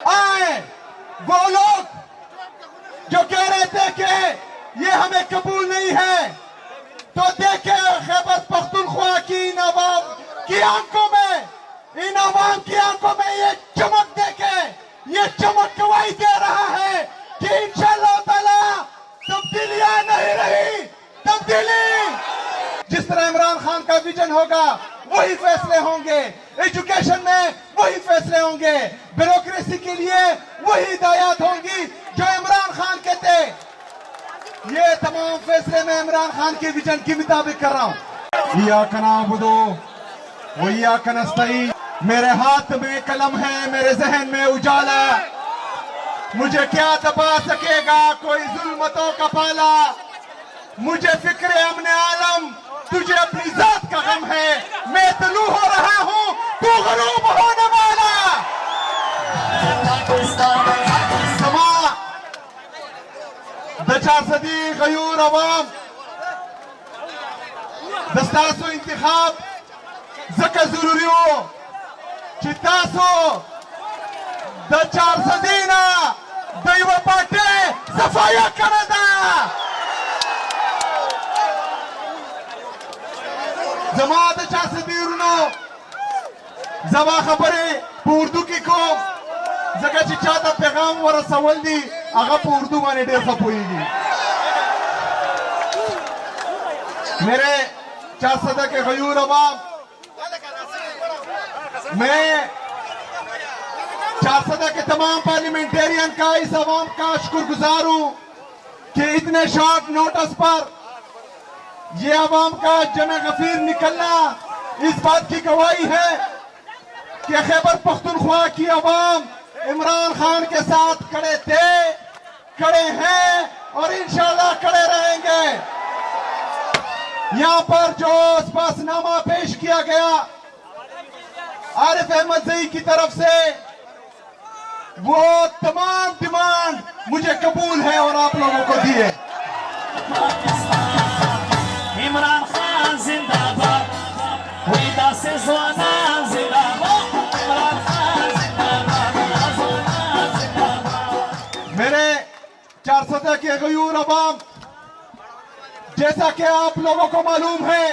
आए वो लोग जो कह रहे थे कि ये हमें कबूल नहीं है, तो देखे खैबर पख्तूनख्वा की इन आवाम की आंखों में, इन आवाम की आंखों में ये चमक देखे, ये चमक गवाही दे रहा है कि इंशाअल्लाह ताला तब्दीलियां नहीं रही, तब्दीली जिस तरह इमरान खान का विजन होगा वही फैसले होंगे, एजुकेशन में वही फैसले होंगे, ब्यूरोक्रेसी के लिए वही हिदायत होंगी जो इमरान खान के थे। ये तमाम फैसले मैं इमरान खान के विजन के मुताबिक कर रहा हूँ। इय्याका नअबुदु व इय्याका नस्तईन। मेरे हाथ में कलम है, मेरे जहन में उजाला, मुझे क्या दबा सकेगा कोई जुल्मतों का पाला। मुझे फिक्र अमने आलम, तुझे अपनी जात का गम है, मैं तलू हो रहा हूँ, तू गलूब होने वाला। समा दचा सदी गयूर अवाम दस्तासो इंतखाब जका जरूरी हो चितासो दचार सदीना दैव पाटे सफाया करदा जमात चासदीरुनो जवा खबरे उर्दू की को जगह चाहता पैगाम वर सवाल दी अगर उर्दू माने ढेर खपोएगी। मेरे 400 के गयूर अवाम, मैं 400 के तमाम पार्लियामेंटेरियन का, इस अवाम का शुक्रगुजार हूं कि इतने शॉर्ट नोटिस पर ये अवाम का जमे गफीर निकलना इस बात की गवाही है कि खैबर पख्तूनख्वा की अवाम इमरान खान के साथ खड़े थे, खड़े हैं और इंशाल्लाह खड़े रहेंगे। यहां पर जो स्पष्टनामा पेश किया गया आरिफ अहमद ज़ई की तरफ से, वो तमाम डिमांड मुझे कबूल है और आप लोगों को दिए। इमरान खान जिंदाबाद, हुईदा से ज़वाना जिंदाबाद, इमरान खान जिंदाबाद। मेरे 400 के गयूर अवाम, जैसा कि आप लोगों को मालूम है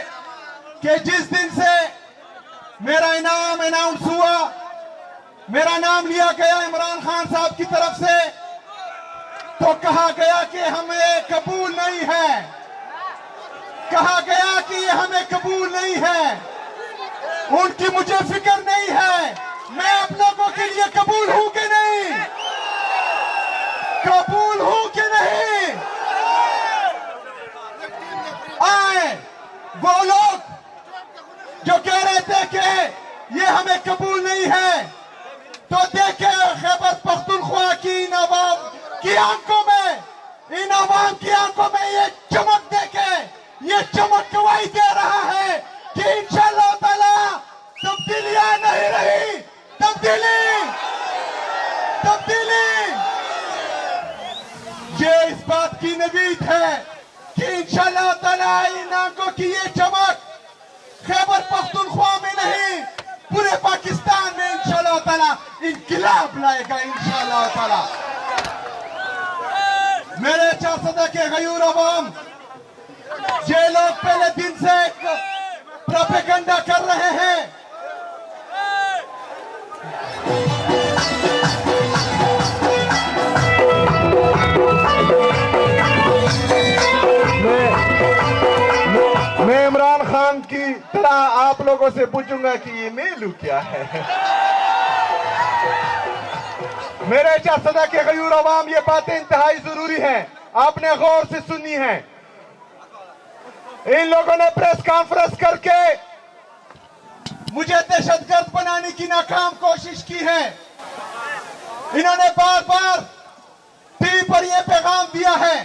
कि जिस दिन से मेरा इनाम अनाउंस हुआ, मेरा नाम लिया गया इमरान खान साहब की तरफ से, तो कहा गया कि हमें कबूल नहीं है, कहा गया कि ये हमें कबूल नहीं है, उनकी मुझे फिक्र नहीं है, मैं आप लोगों के लिए कबूल हूं कि नहीं, कबूल हूं कि नहीं। आए वो लोग जो कह रहे थे कि ये हमें कबूल नहीं है, तो देखे खैबर पख्तूनख्वा की इन आवाम की आंखों में, इन आवाम की आंखों में ये चमक देखे, ये चमक गवाही दे रहा है कि इंशाअल्लाह ताला तब्दीलियां नहीं रही, तब्दीली तब्दीली ये इस बात की नवीद है कि इंशाअल्लाह ताला इन आंखों की ये चमक खैबर पख्तूनख्वा में नहीं, पूरे पाकिस्तान में इंशाअल्लाह ताला इनकलाब लाएगा इंशाअल्लाह ताला। मेरे 400 के गयूर अवाम, ये लोग पहले दिन से प्रोपेगेंडा कर रहे हैं, मैं इमरान खान की तरह आप लोगों से पूछूंगा कि ये मेलू क्या है। मेरे 400 के गयूर अवाम, ये बातें इंतहाई जरूरी हैं, आपने गौर से सुनी है। इन लोगों ने प्रेस कॉन्फ्रेंस करके मुझे दहशतगर्द बनाने की नाकाम कोशिश की है। इन्होंने बार बार टीवी पर यह पैगाम दिया है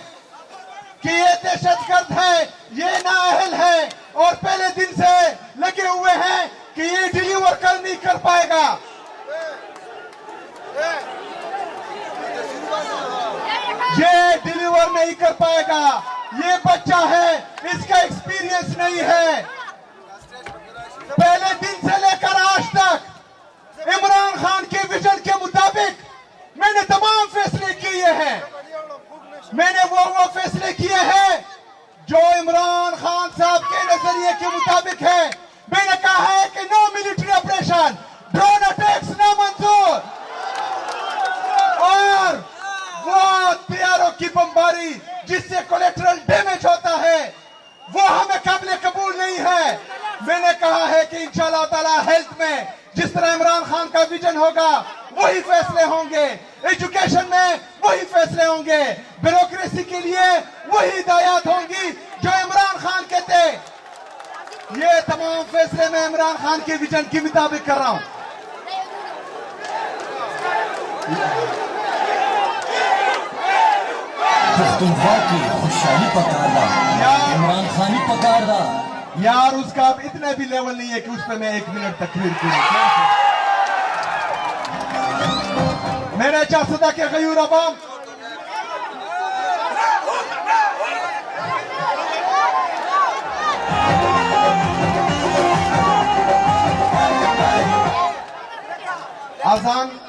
कि ये दहशतगर्द है, ये नाअहल है, और पहले दिन से लगे हुए हैं कि ये डिलीवर कर नहीं कर पाएगा। ये डिलीवर नहीं कर पाएगा, ये बच्चा है, इसका एक्सपीरियंस नहीं है। पहले दिन से लेकर आज तक इमरान खान के विजन के मुताबिक किए हैं, मैंने वो फैसले किए हैं जो इमरान खान साहब के नजरिए के मुताबिक है। मैंने कहा है कि no military operation, drone attacks ना मंजूर, और वो हथियारों की बमबारी जिससे कोलेटरल डैमेज होता है वो हमें काबिल कबूल नहीं है। मैंने कहा है कि इंशाअल्लाह ताला हेल्थ में जिस तरह इमरान खान का विजन होगा वही फैसले होंगे, एजुकेशन में वही फैसले होंगे, ब्यूरोक्रेसी के लिए वही हिदायत होंगी जो इमरान खान के थे। ये तमाम फैसले मैं इमरान खान के विजन के मुताबिक कर रहा हूं। पख्तूनख्वा की खुशहाली पकारदा, इमरान खानी पकारदा। यार उसका अब इतना भी लेवल नहीं है कि उस पर मैं 1 मिनट तकरीर करूं। मेरे चाहता के गयूर अवाम,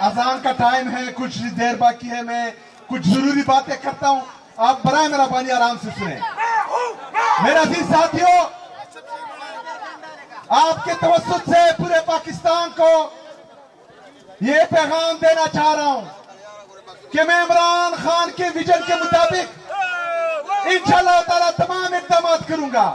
अजान का टाइम है, कुछ देर बाकी है, मैं कुछ जरूरी बातें करता हूं, आप बराए मेहरबानी आराम से सुने। मेरे अजीज साथियों, आपके तवज्जुह से पूरे पाकिस्तान को ये पैगाम देना चाह रहा हूं कि मैं इमरान खान के विजन के मुताबिक इंशाअल्लाह ताला तमाम इक़दाम करूंगा।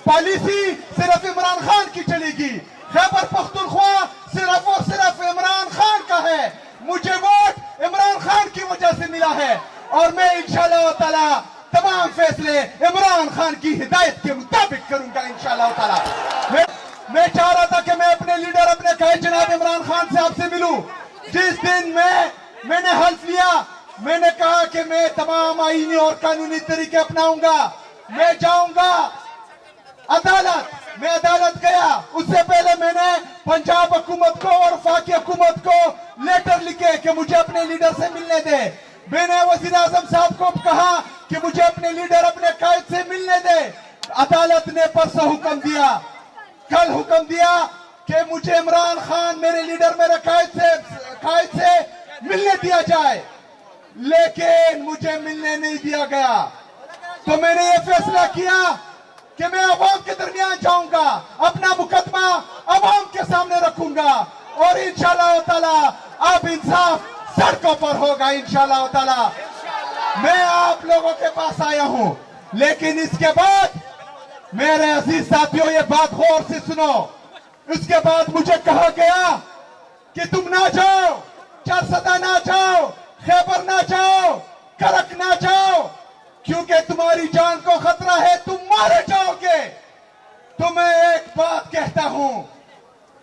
पॉलिसी सिर्फ इमरान खान की चलेगी, खैबर पख्तूनख्वा सिर्फ और सिर्फ इमरान खान का है, मुझे वोट इमरान खान की वजह से मिला है और मैं इंशाअल्लाह ताला तमाम फैसले इमरान खान की हिदायत के मुताबिक करूंगा इंशाअल्लाह ताला। मैं चाह रहा था कि मैं अपने लीडर, अपने कायद जनाब इमरान खान साहब से मिलूं। जिस दिन मैंने हल्फ लिया, मैंने कहा कि मैं तमाम आईनी और कानूनी तरीके अपनाऊंगा, मैं जाऊंगा अदालत, मैं अदालत गया। उससे पहले मैंने पंजाब हुकूमत को और वफाकी हुकूमत को लेटर लिखे कि मुझे अपने लीडर से मिलने दे। मैंने वजीर आजम साहब को कहा कि मुझे अपने लीडर, अपने कायद से मिलने दे। अदालत ने परसों हुक्म दिया, कल हुक्म दिया कि मुझे इमरान खान, मेरे लीडर, मेरे कायद से मिलने दिया जाए, लेकिन मुझे मिलने नहीं दिया गया। तो मैंने ये फैसला किया कि मैं अवाम के दरमियान जाऊंगा, अपना मुकदमा अवाम के सामने रखूंगा और इंशाअल्लाह ताला अब इंसाफ सड़कों पर होगा इंशाअल्लाह ताला। मैं आप लोगों के पास आया हूं, लेकिन इसके बाद मेरे अजीज साथियों ये बात गौर से सुनो। उसके बाद मुझे कहा गया कि तुम ना जाओ, चारसदा ना जाओ, खैबर ना जाओ, करक ना जाओ, क्योंकि तुम्हारी जान को खतरा है, तुम मारे जाओगे। तो मैं एक बात कहता हूं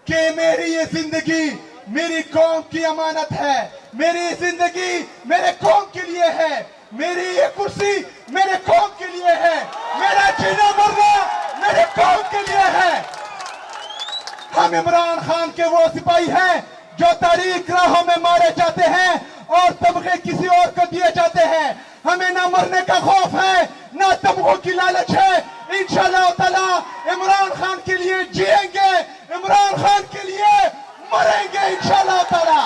कि मेरी ये जिंदगी मेरी कौम की अमानत है, मेरी जिंदगी मेरे कौम के लिए है, मेरी ये कुर्सी मेरे कौम के लिए है, मेरा जीना मरना मेरे कौम के लिए है। हम इमरान खान के वो सिपाही हैं जो तारीख राहों में मारे जाते हैं और तमगे किसी और को दिए जाते हैं। हमें ना मरने का खौफ है, ना तमगों की लालच है। इंशाअल्लाह ताला इमरान खान के लिए जिएंगे, इमरान खान के लिए मरेंगे इंशाअल्लाह ताला।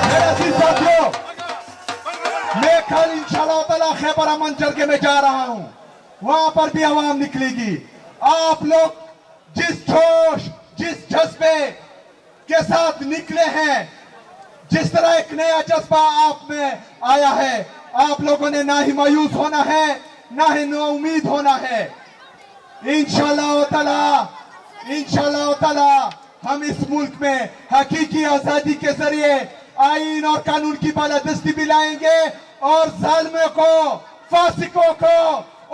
मेरे अजीज साथियों, मैं कल इंशाअल्लाह ताला खैबर अमन जरगे में जा रहा हूं, वहां पर भी आवाम निकलेगी। आप लोग जिस जोश, जिस जज्बे के साथ निकले हैं, जिस तरह एक नया जज्बा आप में आया है, आप लोगों ने ना ही मायूस होना है, ना ही नाउमीद होना है। इंशाअल्लाह ताला हम इस मुल्क में हकीकी आजादी के जरिए आईन और कानून की बालादस्ती भी लाएंगे और जालिमों को, फासिकों को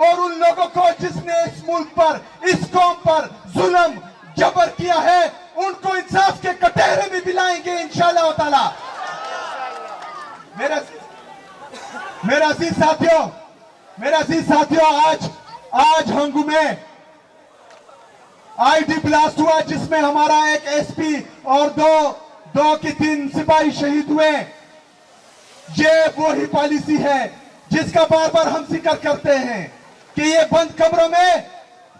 और उन लोगों को जिसने इस मुल्क पर, इस कौम पर जुल्म जबर किया है, उनको इंसाफ के कटहरे में भी लाएंगे इंशाअल्लाह ताला। मेरा अजीज साथियों, आज हंगू में आईडी ब्लास्ट हुआ जिसमें हमारा एक एसपी और दो की 3 सिपाही शहीद हुए। ये वही पॉलिसी है जिसका बार बार हम जिक्र करते हैं कि ये बंद कमरों में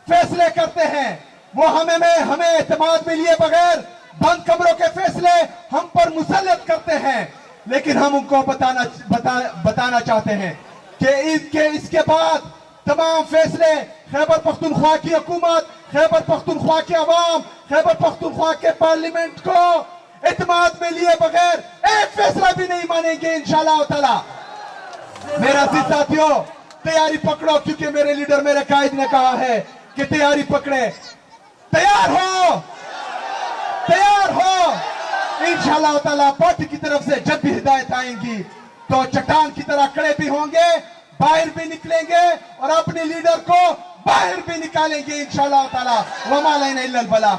फैसले करते हैं। वो हमें एतमाद में लिए बगैर बंद कमरों के फैसले हम पर मुसल्लत करते हैं। लेकिन हम उनको बताना चाहते हैं कि इसके बाद तमाम फैसले खैबर पख्तूनख्वा की हुकूमत, खैबर पख्तूनख्वा के अवाम, खैबर पख्तूनख्वा के पार्लियामेंट को इत्मीनान में लिए बगैर एक फैसला भी नहीं मानेंगे इंशाअल्लाह ताला। मेरा अजीज साथियों, तैयारी पकड़ो, क्योंकि मेरे लीडर, मेरे कायद ने कहा है कि तैयारी पकड़े। तैयार हो, तैयार हो। इंशाअल्लाह ताला पार्टी की तरफ से जब भी हिदायत आएंगी तो चट्टान की तरह खड़े भी होंगे, बाहर भी निकलेंगे और अपने लीडर को बाहर भी निकालेंगे इंशाअल्लाह ताला। वमा लैना इल्लल बला।